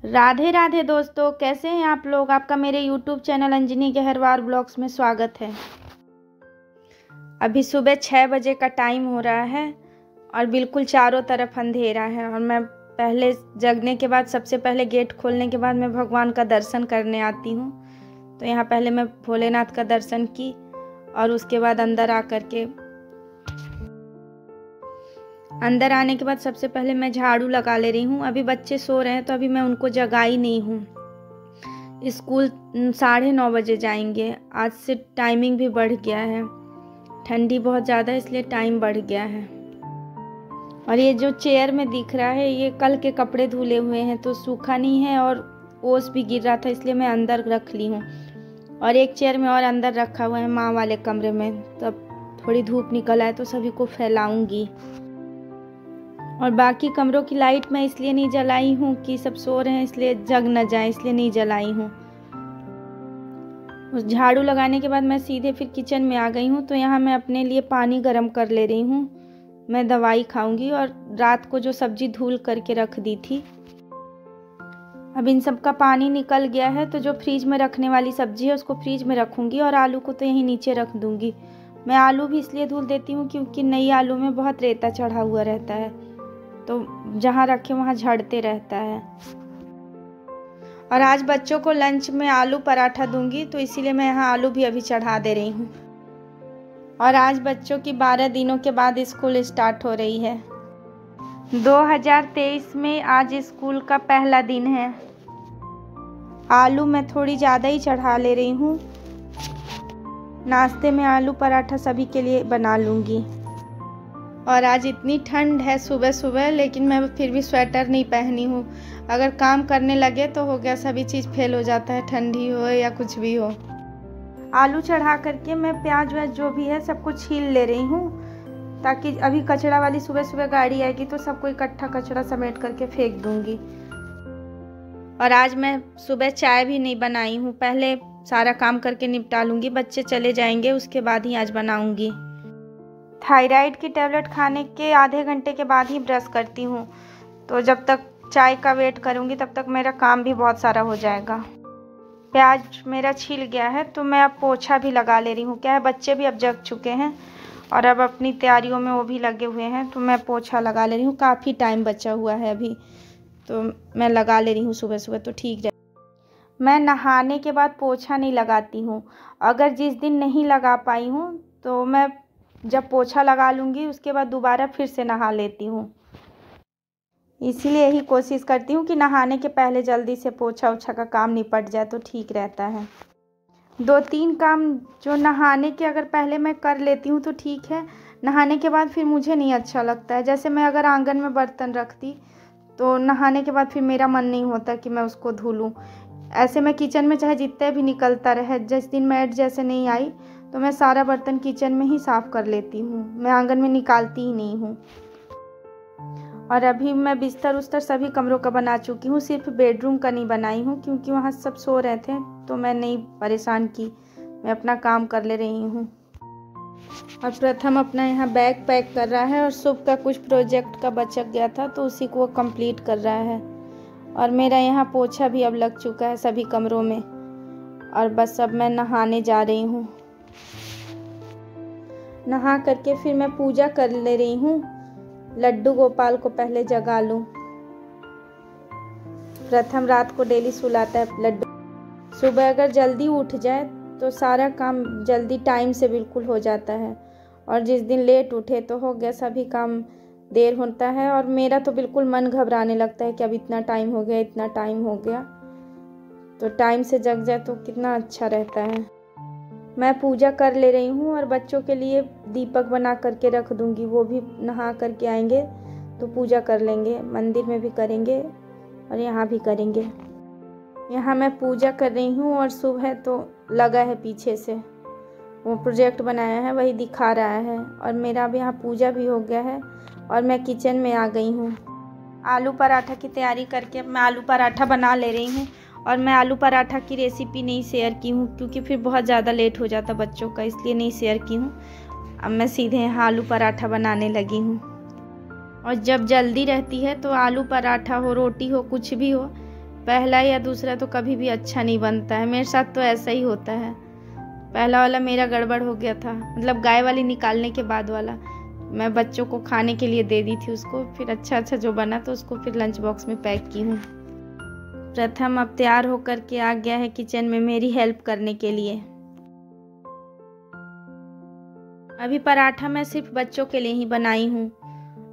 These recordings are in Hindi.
राधे राधे दोस्तों, कैसे हैं आप लोग। आपका मेरे YouTube channel Anjani Gaharwar blogs में स्वागत है। अभी सुबह 6 बजे का टाइम हो रहा है और बिल्कुल चारों तरफ अंधेरा है। और मैं पहले जगने के बाद सबसे पहले गेट खोलने के बाद मैं भगवान का दर्शन करने आती हूँ। तो यहाँ पहले मैं भोलेनाथ का दर्शन की और उसके बाद अंदर आने के बाद सबसे पहले मैं झाड़ू लगा ले रही हूँ। अभी बच्चे सो रहे हैं तो अभी मैं उनको जगाई नहीं हूँ। स्कूल 9:30 बजे जाएंगे। आज से टाइमिंग भी बढ़ गया है, ठंडी बहुत ज़्यादा है इसलिए टाइम बढ़ गया है। और ये जो चेयर में दिख रहा है ये कल के कपड़े धुले हुए हैं तो सूखा नहीं है और ओस भी गिर रहा था इसलिए मैं अंदर रख ली हूँ। और एक चेयर में और अंदर रखा हुआ है माँ वाले कमरे में, तो अब थोड़ी धूप निकल आए तो सभी को फैलाऊंगी। और बाकी कमरों की लाइट मैं इसलिए नहीं जलाई हूँ कि सब सो रहे हैं इसलिए जग न जाए, इसलिए नहीं जलाई हूँ। उस झाड़ू लगाने के बाद मैं सीधे फिर किचन में आ गई हूँ। तो यहाँ मैं अपने लिए पानी गर्म कर ले रही हूँ। मैं दवाई खाऊंगी और रात को जो सब्जी धुल करके रख दी थी अब इन सब का पानी निकल गया है। तो जो फ्रिज में रखने वाली सब्जी है उसको फ्रिज में रखूँगी और आलू को तो यहीं नीचे रख दूँगी। मैं आलू भी इसलिए धुल देती हूँ क्योंकि नई आलू में बहुत रेता चढ़ा हुआ रहता है, तो जहाँ रखे वहाँ झड़ते रहता है। और आज बच्चों को लंच में आलू पराठा दूंगी तो इसीलिए मैं यहाँ आलू भी अभी चढ़ा दे रही हूँ। और आज बच्चों की 12 दिनों के बाद स्कूल स्टार्ट हो रही है। 2023 में आज स्कूल का पहला दिन है। आलू मैं थोड़ी ज़्यादा ही चढ़ा ले रही हूँ। नाश्ते में आलू पराठा सभी के लिए बना लूँगी। और आज इतनी ठंड है सुबह सुबह, लेकिन मैं फिर भी स्वेटर नहीं पहनी हूँ। अगर काम करने लगे तो हो गया, सभी चीज़ फेल हो जाता है, ठंडी हो या कुछ भी हो। आलू चढ़ा करके मैं प्याज व्याज जो भी है सबको छील ले रही हूँ ताकि अभी कचरा वाली सुबह सुबह गाड़ी आएगी तो सबको इकट्ठा कचरा समेट करके फेंक दूँगी। और आज मैं सुबह चाय भी नहीं बनाई हूँ, पहले सारा काम करके निपटा लूँगी। बच्चे चले जाएंगे उसके बाद ही आज बनाऊँगी। थायराइड की टैबलेट खाने के आधे घंटे के बाद ही ब्रश करती हूँ, तो जब तक चाय का वेट करूँगी तब तक मेरा काम भी बहुत सारा हो जाएगा। प्याज मेरा छिल गया है तो मैं अब पोछा भी लगा ले रही हूँ। क्या है, बच्चे भी अब जग चुके हैं और अब अपनी तैयारियों में वो भी लगे हुए हैं, तो मैं पोछा लगा ले रही हूँ। काफ़ी टाइम बचा हुआ है अभी, तो मैं लगा ले रही हूँ सुबह सुबह तो ठीक रहे। मैं नहाने के बाद पोछा नहीं लगाती हूँ। अगर जिस दिन नहीं लगा पाई हूँ तो मैं जब पोछा लगा लूँगी उसके बाद दोबारा फिर से नहा लेती हूँ। इसीलिए यही कोशिश करती हूँ कि नहाने के पहले जल्दी से पोछा ओछा का काम निपट जाए तो ठीक रहता है। 2-3 काम जो नहाने के अगर पहले मैं कर लेती हूँ तो ठीक है, नहाने के बाद फिर मुझे नहीं अच्छा लगता है। जैसे मैं अगर आंगन में बर्तन रखती तो नहाने के बाद फिर मेरा मन नहीं होता कि मैं उसको धुलूँ। ऐसे मैं किचन में चाहे जितने भी निकलता रहे, जिस दिन मैड जैसे नहीं आई तो मैं सारा बर्तन किचन में ही साफ़ कर लेती हूँ, मैं आंगन में निकालती ही नहीं हूँ। और अभी मैं बिस्तर उस्तर सभी कमरों का बना चुकी हूँ, सिर्फ बेडरूम का नहीं बनाई हूँ क्योंकि वहाँ सब सो रहे थे तो मैं नहीं परेशान की, मैं अपना काम कर ले रही हूँ। और प्रथम अपना यहाँ बैग पैक कर रहा है और शुभ का कुछ प्रोजेक्ट का बच गया था तो उसी को वो कंप्लीट कर रहा है। और मेरा यहाँ पोछा भी अब लग चुका है सभी कमरों में। और बस अब मैं नहाने जा रही हूँ। नहा करके फिर मैं पूजा कर ले रही हूँ। लड्डू गोपाल को पहले जगा लूँ। प्रथम रात को डेली सुलाता है लड्डू। सुबह अगर जल्दी उठ जाए तो सारा काम जल्दी टाइम से बिल्कुल हो जाता है, और जिस दिन लेट उठे तो हो गया, सभी काम देर होता है। और मेरा तो बिल्कुल मन घबराने लगता है कि अब इतना टाइम हो गया, इतना टाइम हो गया। तो टाइम से जग जाए तो कितना अच्छा रहता है। मैं पूजा कर ले रही हूँ और बच्चों के लिए दीपक बना करके रख दूँगी। वो भी नहा करके आएंगे तो पूजा कर लेंगे, मंदिर में भी करेंगे और यहाँ भी करेंगे। यहाँ मैं पूजा कर रही हूँ और शुभ है तो लगा है पीछे से, वो प्रोजेक्ट बनाया है वही दिखा रहा है। और मेरा अब यहाँ पूजा भी हो गया है और मैं किचन में आ गई हूँ। आलू पराठा की तैयारी करके मैं आलू पराठा बना ले रही हूँ। और मैं आलू पराठा की रेसिपी नहीं शेयर की हूँ क्योंकि फिर बहुत ज़्यादा लेट हो जाता बच्चों का, इसलिए नहीं शेयर की हूँ। अब मैं सीधे यहाँ आलू पराठा बनाने लगी हूँ। और जब जल्दी रहती है तो आलू पराठा हो, रोटी हो, कुछ भी हो, पहला या दूसरा तो कभी भी अच्छा नहीं बनता है। मेरे साथ तो ऐसा ही होता है। पहला वाला मेरा गड़बड़ हो गया था, मतलब गाय वाली निकालने के बाद वाला। मैं बच्चों को खाने के लिए दे दी थी उसको, फिर अच्छा जो बना तो उसको फिर लंच बॉक्स में पैक की हूँ। प्रथम अब तैयार होकर के आ गया है किचन में मेरी हेल्प करने के लिए। अभी पराठा मैं सिर्फ बच्चों के लिए ही बनाई हूँ,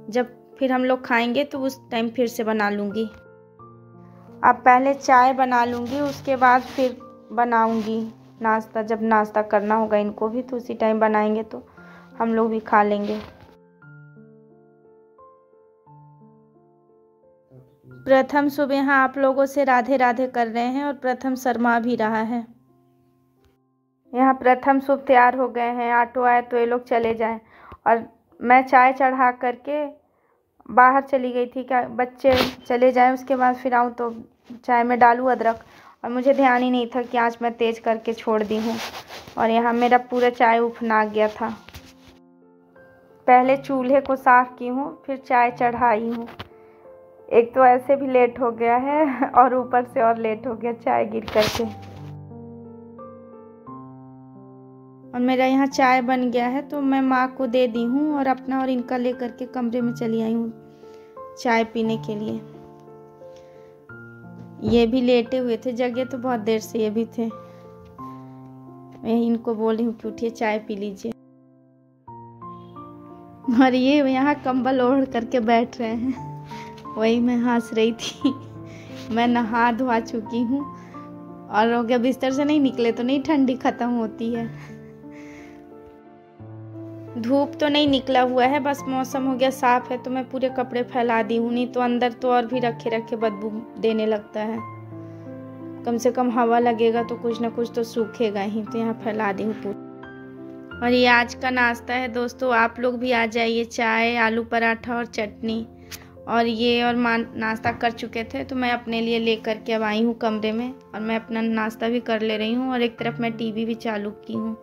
जब फिर हम लोग खाएंगे तो उस टाइम फिर से बना लूँगी। अब पहले चाय बना लूँगी, उसके बाद फिर बनाऊँगी नाश्ता। जब नाश्ता करना होगा इनको भी तो उसी टाइम बनाएंगे तो हम लोग भी खा लेंगे। प्रथम सुबह यहाँ आप लोगों से राधे राधे कर रहे हैं और प्रथम शर्मा भी रहा है। यहाँ प्रथम शुभ तैयार हो गए हैं, ऑटो आए तो ये लोग चले जाएं। और मैं चाय चढ़ा करके बाहर चली गई थी क्या बच्चे चले जाएं, उसके बाद फिर आऊँ तो चाय में डालूँ अदरक। और मुझे ध्यान ही नहीं था कि आँच मैं तेज़ करके छोड़ दी हूँ और यहाँ मेरा पूरा चाय उफना गया था। पहले चूल्हे को साफ़ की हूँ, फिर चाय चढ़ाई हूँ। एक तो ऐसे भी लेट हो गया है और ऊपर से और लेट हो गया चाय गिर करके। और मेरा यहाँ चाय बन गया है तो मैं माँ को दे दी हूँ और अपना और इनका लेकर के कमरे में चली आई हूँ चाय पीने के लिए। ये भी लेटे हुए थे, जगे तो बहुत देर से ये भी थे। मैं इनको बोल रही हूँ कि उठिए चाय पी लीजिए। और ये यहाँ कंबल ओढ़ करके बैठ रहे हैं, वही मैं हंस रही थी। मैं नहा धोआ चुकी हूँ और हो गया, बिस्तर से नहीं निकले तो नहीं ठंडी ख़त्म होती है। धूप तो नहीं निकला हुआ है, बस मौसम हो गया साफ़ है तो मैं पूरे कपड़े फैला दी हूँ, नहीं तो अंदर तो और भी रखे रखे बदबू देने लगता है। कम से कम हवा लगेगा तो कुछ ना कुछ तो सूखेगा ही, तो यहाँ फैला दी हूँ पूरी। और ये आज का नाश्ता है दोस्तों, आप लोग भी आ जाइए। चाय, आलू पराठा और चटनी। और ये और माँ नाश्ता कर चुके थे तो मैं अपने लिए ले करके अब आई हूँ कमरे में और मैं अपना नाश्ता भी कर ले रही हूँ और एक तरफ मैं टीवी भी चालू की हूँ।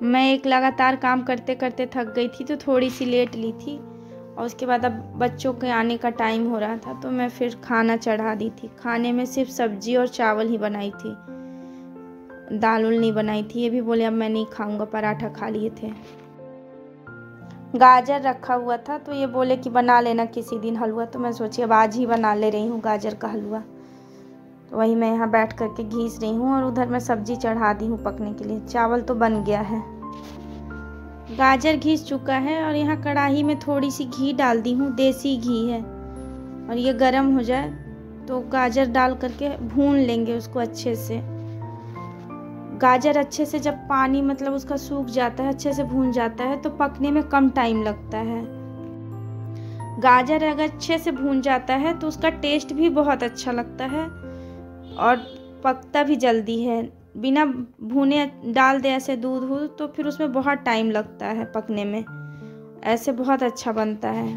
मैं एक लगातार काम करते करते थक गई थी तो थोड़ी सी लेट ली थी और उसके बाद अब बच्चों के आने का टाइम हो रहा था तो मैं फिर खाना चढ़ा दी थी। खाने में सिर्फ सब्जी और चावल ही बनाई थी, दाल उल नहीं बनाई थी। ये भी बोले अब मैं नहीं खाऊंगा, पराठा खा लिए थे। गाजर रखा हुआ था तो ये बोले कि बना लेना किसी दिन हलवा, तो मैं सोची अब आज ही बना ले रही हूँ गाजर का हलवा। तो वही मैं यहाँ बैठ करके घीस रही हूँ और उधर मैं सब्जी चढ़ा दी हूँ पकने के लिए। चावल तो बन गया है, गाजर घीस चुका है और यहाँ कढ़ाई में थोड़ी सी घी डाल दी हूँ, देसी घी है। और ये गर्म हो जाए तो गाजर डाल करके भून लेंगे उसको अच्छे से। गाजर अच्छे से जब पानी मतलब उसका सूख जाता है, अच्छे से भून जाता है तो पकने में कम टाइम लगता है। गाजर अगर अच्छे से भून जाता है तो उसका टेस्ट भी बहुत अच्छा लगता है और पकता भी जल्दी है। बिना भुने डाल दे ऐसे दूध तो फिर उसमें बहुत टाइम लगता है पकने में, ऐसे बहुत अच्छा बनता है।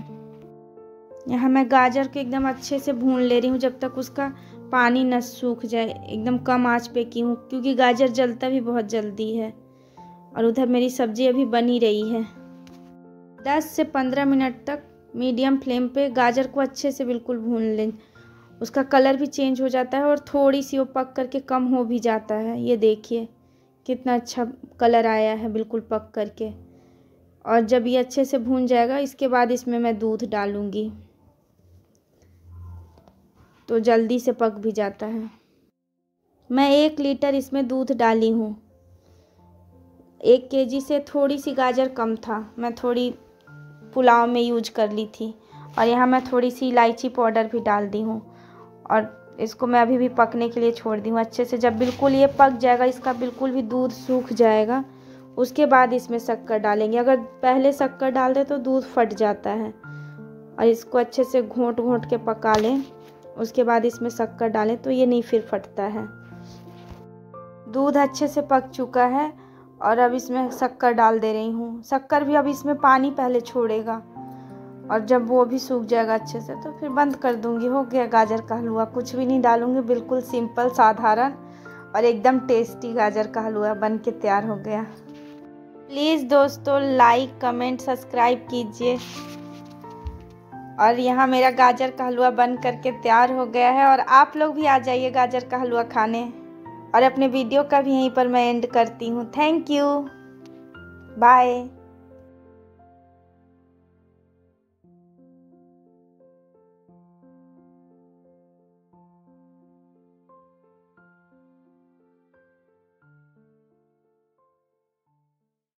यहाँ मैं गाजर को एकदम अच्छे से भून ले रही हूँ जब तक उसका पानी न सूख जाए। एकदम कम आंच पे की हूँ क्योंकि गाजर जलता भी बहुत जल्दी है। और उधर मेरी सब्जी अभी बनी रही है। 10 से 15 मिनट तक मीडियम फ्लेम पे गाजर को अच्छे से बिल्कुल भून लें। उसका कलर भी चेंज हो जाता है और थोड़ी सी वो पक करके कम हो भी जाता है। ये देखिए कितना अच्छा कलर आया है बिल्कुल पक करके। और जब ये अच्छे से भून जाएगा इसके बाद इसमें मैं दूध डालूँगी तो जल्दी से पक भी जाता है। मैं 1 लीटर इसमें दूध डाली हूँ। 1 केजी से थोड़ी सी गाजर कम था, मैं थोड़ी पुलाव में यूज कर ली थी। और यहाँ मैं थोड़ी सी इलायची पाउडर भी डाल दी हूँ और इसको मैं अभी भी पकने के लिए छोड़ दी हूँ अच्छे से। जब बिल्कुल ये पक जाएगा, इसका बिल्कुल भी दूध सूख जाएगा, उसके बाद इसमें शक्कर डालेंगे। अगर पहले शक्कर डाल दे तो दूध फट जाता है। और इसको अच्छे से घोंट घोंट के पका लें, उसके बाद इसमें शक्कर डालें तो ये नहीं फिर फटता है। दूध अच्छे से पक चुका है और अब इसमें शक्कर डाल दे रही हूँ। शक्कर भी अब इसमें पानी पहले छोड़ेगा और जब वो भी सूख जाएगा अच्छे से तो फिर बंद कर दूँगी। हो गया गाजर का हलवा, कुछ भी नहीं डालूँगी, बिल्कुल सिंपल साधारण और एकदम टेस्टी गाजर का हलवा बन के तैयार हो गया। प्लीज़ दोस्तों लाइक कमेंट सब्सक्राइब कीजिए और यहाँ मेरा गाजर का हलवा बन करके तैयार हो गया है। और आप लोग भी आ जाइए गाजर का हलवा खाने। और अपने वीडियो का भी यहीं पर मैं एंड करती हूँ। Thank you, bye.